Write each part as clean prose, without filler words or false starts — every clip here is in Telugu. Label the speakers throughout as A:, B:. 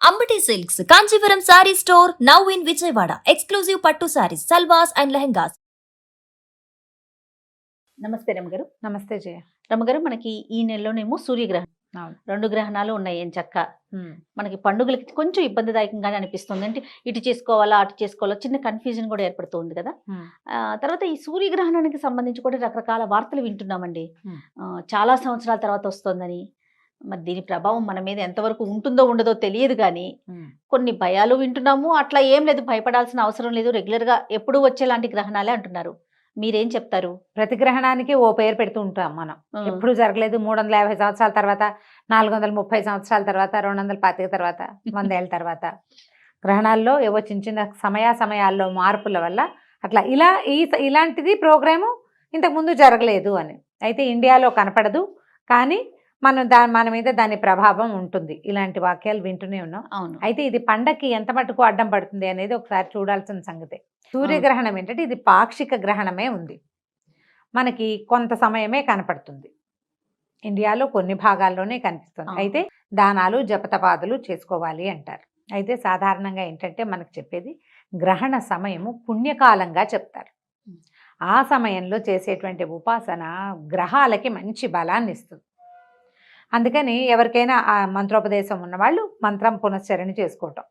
A: Ambati silks Kanchipuram sorry store now in Vijayawada. Exclusive పట్టు సారీస్, సల్వాస్ అండ్ లెహంగాస్.
B: నమస్తే రమగారు.
C: నమస్తే జయ.
B: రమగారు, మనకి ఈ నెలలోనేమో సూర్యగ్రహణం,
C: అవును.
B: 2 గ్రహణాలు ఉన్నాయి. ఏం చక్క మనకి పండుగలకి కొంచెం ఇబ్బందిదాయకంగానే అనిపిస్తుంది. అంటే ఇటు చేసుకోవాలా అటు చేసుకోవాలా చిన్న కన్ఫ్యూజన్ కూడా ఏర్పడుతుంది కదా. తర్వాత ఈ సూర్యగ్రహణానికి సంబంధించి కూడా రకరకాల వార్తలు వింటున్నామండి. చాలా సంవత్సరాల తర్వాత వస్తుందని. మరి దీని ప్రభావం మన మీద ఎంతవరకు ఉంటుందో ఉండదో తెలియదు, కానీ కొన్ని భయాలు వింటున్నాము. అట్లా ఏం లేదు, భయపడాల్సిన అవసరం లేదు, రెగ్యులర్గా ఎప్పుడు వచ్చేలాంటి గ్రహణాలే అంటున్నారు. మీరేం చెప్తారు?
C: ప్రతి గ్రహణానికి ఓ పేరు పెడుతూ ఉంటాం మనం. ఎప్పుడు జరగలేదు. 350 సంవత్సరాల తర్వాత, 430 సంవత్సరాల తర్వాత, 225 తర్వాత, 100 ఏళ్ళ తర్వాత గ్రహణాల్లో ఏవో చిన్న చిన్న సమయాల్లో మార్పుల వల్ల అట్లా ఇలాంటిది ప్రోగ్రాము ఇంతకుముందు జరగలేదు అని. అయితే ఇండియాలో కనపడదు, కానీ మన మీద దాని ప్రభావం ఉంటుంది. ఇలాంటి వాక్యాలు వింటూనే ఉన్నాం.
B: అవును.
C: అయితే ఇది పండక్కి ఎంత మటుకు అడ్డం పడుతుంది అనేది ఒకసారి చూడాల్సిన సంగతే. సూర్యగ్రహణం ఏంటంటే ఇది పాక్షిక గ్రహణమే ఉంది, మనకి కొంత సమయమే కనపడుతుంది. ఇండియాలో కొన్ని భాగాల్లోనే కనిపిస్తుంది. అయితే దానాలు జపతపాదులు చేసుకోవాలి అంటారు. అయితే సాధారణంగా ఏంటంటే మనకు చెప్పేది గ్రహణ సమయము పుణ్యకాలంగా చెప్తారు. ఆ సమయంలో చేసేటువంటి ఉపాసన గ్రహాలకి మంచి బలాన్ని ఇస్తుంది. అందుకని ఎవరికైనా ఆ మంత్రోపదేశం ఉన్నవాళ్ళు మంత్రం పునశ్చరణ చేసుకోవటం,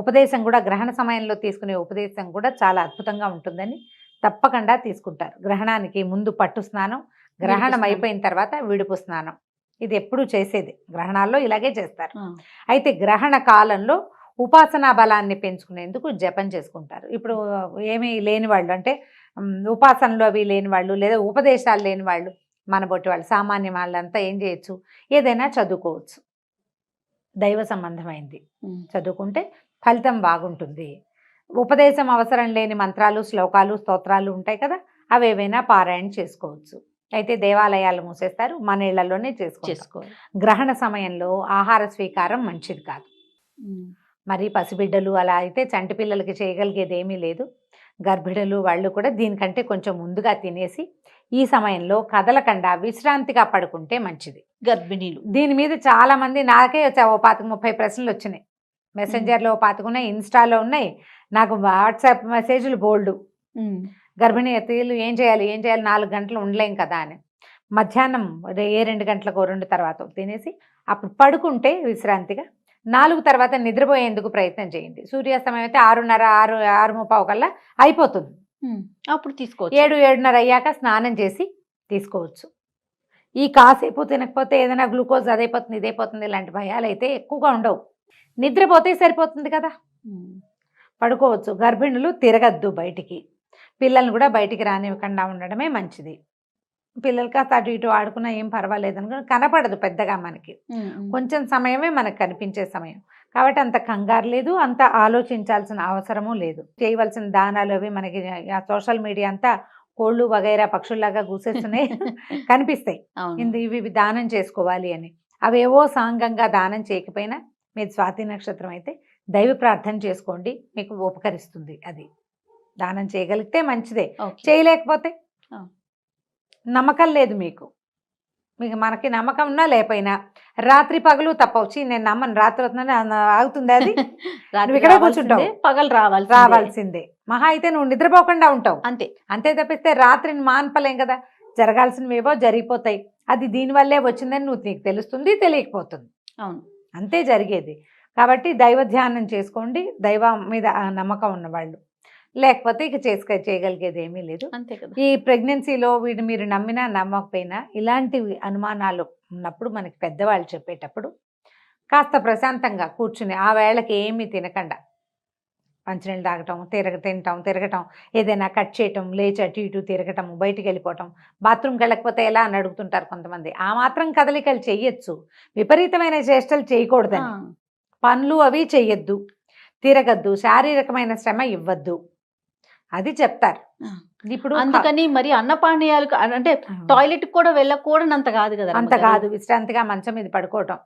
C: ఉపదేశం కూడా గ్రహణ సమయంలో తీసుకునే ఉపదేశం కూడా చాలా అద్భుతంగా ఉంటుందని తప్పకుండా తీసుకుంటారు. గ్రహణానికి ముందు పట్టు స్నానం, గ్రహణం అయిపోయిన తర్వాత విడుపు స్నానం, ఇది ఎప్పుడూ చేసేది. గ్రహణాల్లో ఇలాగే చేస్తారు. అయితే గ్రహణ కాలంలో ఉపాసనా బలాన్ని పెంచుకునేందుకు జపం చేసుకుంటారు. ఇప్పుడు ఏమీ లేని వాళ్ళు, అంటే ఉపాసనలో అవి లేని వాళ్ళు, లేదా ఉపదేశాలు లేని వాళ్ళు, మన బొట్టి వాళ్ళు, సామాన్య వాళ్ళంతా ఏం చేయొచ్చు, ఏదైనా చదువుకోవచ్చు. దైవ సంబంధమైంది చదువుకుంటే ఫలితం బాగుంటుంది. ఉపదేశం అవసరం లేని మంత్రాలు, శ్లోకాలు, స్తోత్రాలు ఉంటాయి కదా, అవేవైనా పారాయణ చేసుకోవచ్చు. అయితే దేవాలయాలు మూసేస్తారు, మన ఇళ్లలోనే చేసుకోవాలి. గ్రహణ సమయంలో ఆహార స్వీకారం మంచిది కాదు. మరి పసిబిడ్డలు అలా అయితే చంటి పిల్లలకి చేయగలిగేది ఏమీ లేదు. గర్భిణులు వాళ్ళు కూడా దీనికంటే కొంచెం ముందుగా తినేసి ఈ సమయంలో కదలకుండా విశ్రాంతిగా పడుకుంటే మంచిది.
B: గర్భిణీలు
C: దీని మీద చాలా మంది, నాకే 25-30 ప్రశ్నలు వచ్చినాయి. మెసెంజర్లో 25 ఉన్నాయి, ఇన్స్టాలో ఉన్నాయి, నాకు వాట్సాప్ మెసేజ్లు బోల్డు. గర్భిణీ స్త్రీలు ఏం చేయాలి 4 గంటలు ఉండలేం కదా అని. మధ్యాహ్నం 2 గంటలకు 2 తర్వాత తినేసి అప్పుడు పడుకుంటే విశ్రాంతిగా 4 తర్వాత నిద్రపోయేందుకు ప్రయత్నం చేయండి. సూర్యాస్తమయం అయితే 6:30, 6:30 కల్లా అయిపోతుంది.
B: అప్పుడు తీసుకోవచ్చు.
C: 7-7:30 అయ్యాక స్నానం చేసి తీసుకోవచ్చు. ఈ కాసేపు తినకపోతే ఏదైనా గ్లూకోజ్ అదైపోతుంది ఇదైపోతుంది ఇలాంటి భయాలు అయితే ఎక్కువగా ఉండవు. నిద్రపోతే సరిపోతుంది కదా, పడుకోవచ్చు. గర్భిణులు తిరగద్దు బయటికి, పిల్లల్ని కూడా బయటికి రానివ్వకుండా ఉండడమే మంచిది. పిల్లలు కాస్త అటు ఇటు ఆడుకున్నా ఏం పర్వాలేదు అనుకుని కనపడదు పెద్దగా, మనకి కొంచెం సమయమే మనకు కనిపించే సమయం. కాబట్టి అంత కంగారు లేదు, అంత ఆలోచించాల్సిన అవసరము లేదు. చేయవలసిన దానాలు అవి మనకి సోషల్ మీడియా అంతా కోళ్ళు వగైరా పక్షుల్లాగా కూసేస్తున్నాయి కనిపిస్తాయి. ఇవి దానం చేసుకోవాలి అని. అవేవో సాంగంగా దానం చేయకపోయినా మీరు స్వాతి నక్షత్రం అయితే దైవ ప్రార్థన చేసుకోండి, మీకు ఉపకరిస్తుంది. అది దానం చేయగలిగితే మంచిదే. చేయలేకపోతే నమ్మకం లేదు మీకు మనకి నమ్మకం ఉన్నా లేకపోయినా రాత్రి పగలు తప్పవచ్చు. నేను నమ్మను, రాత్రి అవుతుందని ఆగుతుంది అది. ఇక్కడ కూర్చుంటావు,
B: పగలు
C: రావాల్సిందే. మహా అయితే నువ్వు నిద్రపోకుండా ఉంటావు, అంతే తప్పిస్తే రాత్రిని మాన్పలేం కదా. జరగాల్సినవేవో జరిగిపోతాయి. అది దీనివల్లే వచ్చిందని నీకు తెలుస్తుంది, తెలియకపోతుంది.
B: అవును,
C: అంతే జరిగేది. కాబట్టి దైవ ధ్యానం చేసుకోండి, దైవం మీద నమ్మకం ఉన్నవాళ్ళు. లేకపోతే ఇక చేయగలిగేది ఏమీ లేదు.
B: అంతే కదా.
C: ఈ ప్రెగ్నెన్సీలో వీడు మీరు నమ్మినా నమ్మకపోయినా ఇలాంటివి అనుమానాలు ఉన్నప్పుడు మనకి పెద్దవాళ్ళు చెప్పేటప్పుడు కాస్త ప్రశాంతంగా కూర్చుని ఆ వేళకి ఏమీ తినకుండా మంచినీళ్ళు తాగటం, తిరగటం, ఏదైనా కట్ చేయటం, లేచి అటు ఇటు తిరగటం, బయటికి వెళ్ళిపోవటం, బాత్రూమ్కి వెళ్ళకపోతే ఎలా అని అడుగుతుంటారు కొంతమంది. ఆ మాత్రం కదలికలు చెయ్యొచ్చు, విపరీతమైన చేష్టలు చేయకూడదని. పనులు అవి చెయ్యొద్దు, తిరగద్దు, శారీరకమైన శ్రమ ఇవ్వద్దు, అది చెప్తారు. ఇప్పుడు
B: అందుకని మరి అన్నపానీయాలు అంటే టాయిలెట్ కూడా వెళ్ళకూడనంత కాదు కదా.
C: అంత కాదు, విశ్రాంతిగా మంచం మీద పడుకోవటం,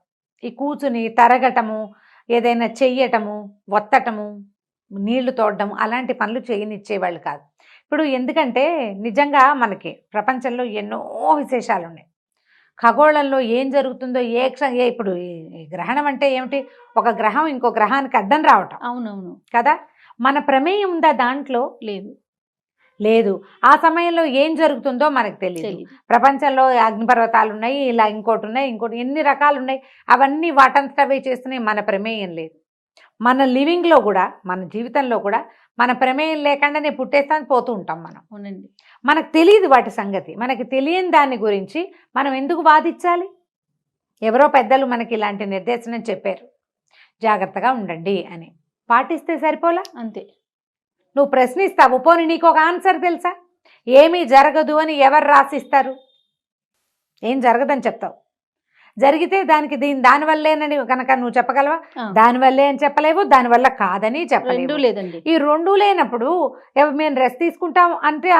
C: ఈ కూర్చుని తరగటము, ఏదైనా చెయ్యటము, ఒత్తటము, నీళ్లు తోడడం అలాంటి పనులు చేయనిచ్చేవాళ్ళు కాదు. ఇప్పుడు ఎందుకంటే నిజంగా మనకి ప్రపంచంలో ఎన్నో విశేషాలు ఉన్నాయి. ఖగోళంలో ఏం జరుగుతుందో ఇప్పుడు ఈ గ్రహణం అంటే ఏమిటి, ఒక గ్రహం ఇంకో గ్రహానికి అడ్డం రావటం
B: అవునవును.
C: కదా. మన ప్రమేయం ఉందా దాంట్లో?
B: లేదు.
C: లేదు. ఆ సమయంలో ఏం జరుగుతుందో మనకు తెలియదు. ప్రపంచంలో అగ్నిపర్వతాలు ఉన్నాయి, ఇలా ఇంకోటి ఉన్నాయి, ఇంకోటి ఎన్ని రకాలు ఉన్నాయి, అవన్నీ వాటంతట అవే చేస్తున్నాయి. మన ప్రమేయం లేదు. మన లివింగ్లో కూడా, మన జీవితంలో కూడా మన ప్రమేయం లేకుండానే పుట్టేస్తాను పోతూ ఉంటాం మనం.
B: అవునండి.
C: మనకు తెలియదు వాటి సంగతి. మనకి తెలియని దాని గురించి మనం ఎందుకు వాదించాలి? ఎవరో పెద్దలు మనకి ఇలాంటి నిర్దేశనం చెప్పారు, జాగ్రత్తగా ఉండండి అని. పాటిస్తే సరిపోలా?
B: అంతే.
C: నువ్వు ప్రశ్నిస్తావు, పోనీ నీకు ఒక ఆన్సర్ తెలుసా? ఏమీ జరగదు అని ఎవరు రాసిస్తారు? ఏం జరగదని చెప్తావు. జరిగితే దానికి దానివల్లేనని కనుక నువ్వు చెప్పగలవా? దానివల్లే అని చెప్పలేవు, దానివల్ల కాదని చెప్పలేవు.
B: లేదండి.
C: ఈ రెండు లేనప్పుడు మేము రెస్ట్ తీసుకుంటాం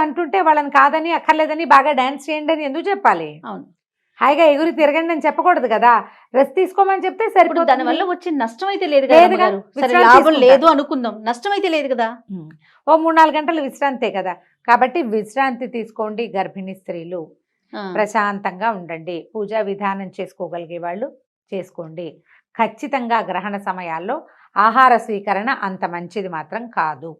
C: అంటుంటే వాళ్ళని కాదని అక్కర్లేదని బాగా డాన్స్ చేయండి అని ఎందుకు చెప్పాలి?
B: అవును.
C: హాయిగా ఎగురి తిరగండి అని చెప్పకూడదు కదా. రెస్ట్ తీసుకోమని చెప్తే సరిపోతుంది.
B: దానివల్ల వచ్చే నష్టం అయితే లేదు కదా. లాభం లేదు అనుకుందాం, నష్టం అయితే లేదు కదా.
C: ఓ 3-4 గంటలు విశ్రాంతే కదా. కాబట్టి విశ్రాంతి తీసుకోండి. గర్భిణీ స్త్రీలు ప్రశాంతంగా ఉండండి. పూజా విధానం చేసుకోగలిగే వాళ్ళు చేసుకోండి. ఖచ్చితంగా గ్రహణ సమయాల్లో ఆహార స్వీకరణ అంత మంచిది మాత్రం కాదు.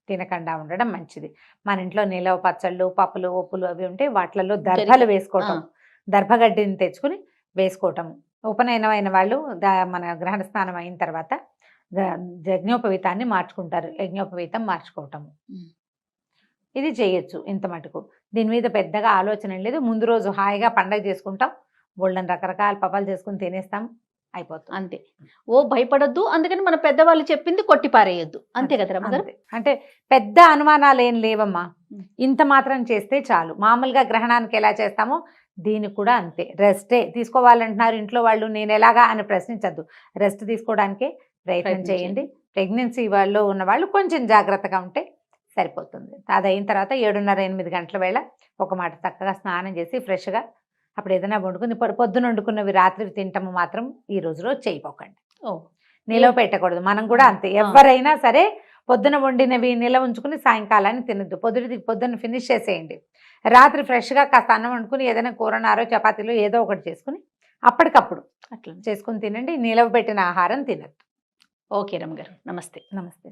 C: తినకుండా ఉండడం మంచిది. మన ఇంట్లో నిలవ పచ్చళ్ళు, పప్పులు, ఒప్పులు అవి ఉంటే వాటిలలో దర్భలు వేసుకోవటం, దర్భగడ్డిని తెచ్చుకుని వేసుకోవటం. ఉపనయనం అయిన వాళ్ళు మన గ్రహణ స్నానం అయిన తర్వాత యజ్ఞోపవీతాన్ని మార్చుకుంటారు, యజ్ఞోపవీతం మార్చుకోవటము. ఇది చేయొచ్చు ఇంత మటుకు. దీని మీద పెద్దగా ఆలోచన లేదు. ముందు రోజు హాయిగా పండగ చేసుకుంటాం, బోళ్ళని రకరకాల పపాలు చేసుకుని తినేస్తాం, అయిపోతుంది
B: అంతే. ఓ భయపడొద్దు, అందుకని మన పెద్దవాళ్ళు చెప్పింది కొట్టి పారేయొద్దు, అంతే కదా రమ్మగారు.
C: అంటే పెద్ద అనుమానాలు ఏం లేవమ్మా. ఇంత మాత్రం చేస్తే చాలు. మామూలుగా గ్రహణానికి ఎలా చేస్తామో దీనికి కూడా అంతే. రెస్టే తీసుకోవాలంటున్నారు ఇంట్లో వాళ్ళు, నేను ఎలాగా అని ప్రశ్నించద్దు. రెస్ట్ తీసుకోవడానికే ప్రయత్నం చేయండి. ప్రెగ్నెన్సీ వాళ్ళు ఉన్న వాళ్ళు కొంచెం జాగ్రత్తగా ఉంటే సరిపోతుంది. అది అయిన తర్వాత 7:30-8 గంటల వేళ ఒక మాట చక్కగా స్నానం చేసి ఫ్రెష్గా అప్పుడు ఏదైనా వండుకుని పొద్దున వండుకున్నవి రాత్రి తింటాము మాత్రం ఈ రోజులో చేయపోకండి. నిలవ పెట్టకూడదు. మనం కూడా అంతే. ఎవరైనా సరే పొద్దున వండినవి నిలవ ఉంచుకుని సాయంకాలాన్ని తినద్దు. పొద్దున్న ఫినిష్ చేసేయండి. రాత్రి ఫ్రెష్గా కాస్త అన్నం వండుకుని ఏదైనా కూరనారో చపాతీలో ఏదో ఒకటి చేసుకుని అప్పటికప్పుడు అట్లా చేసుకుని తినండి. నిలవ పెట్టిన ఆహారం తినద్దు.
B: ఓకే రమ్మగారు, నమస్తే.
C: నమస్తే.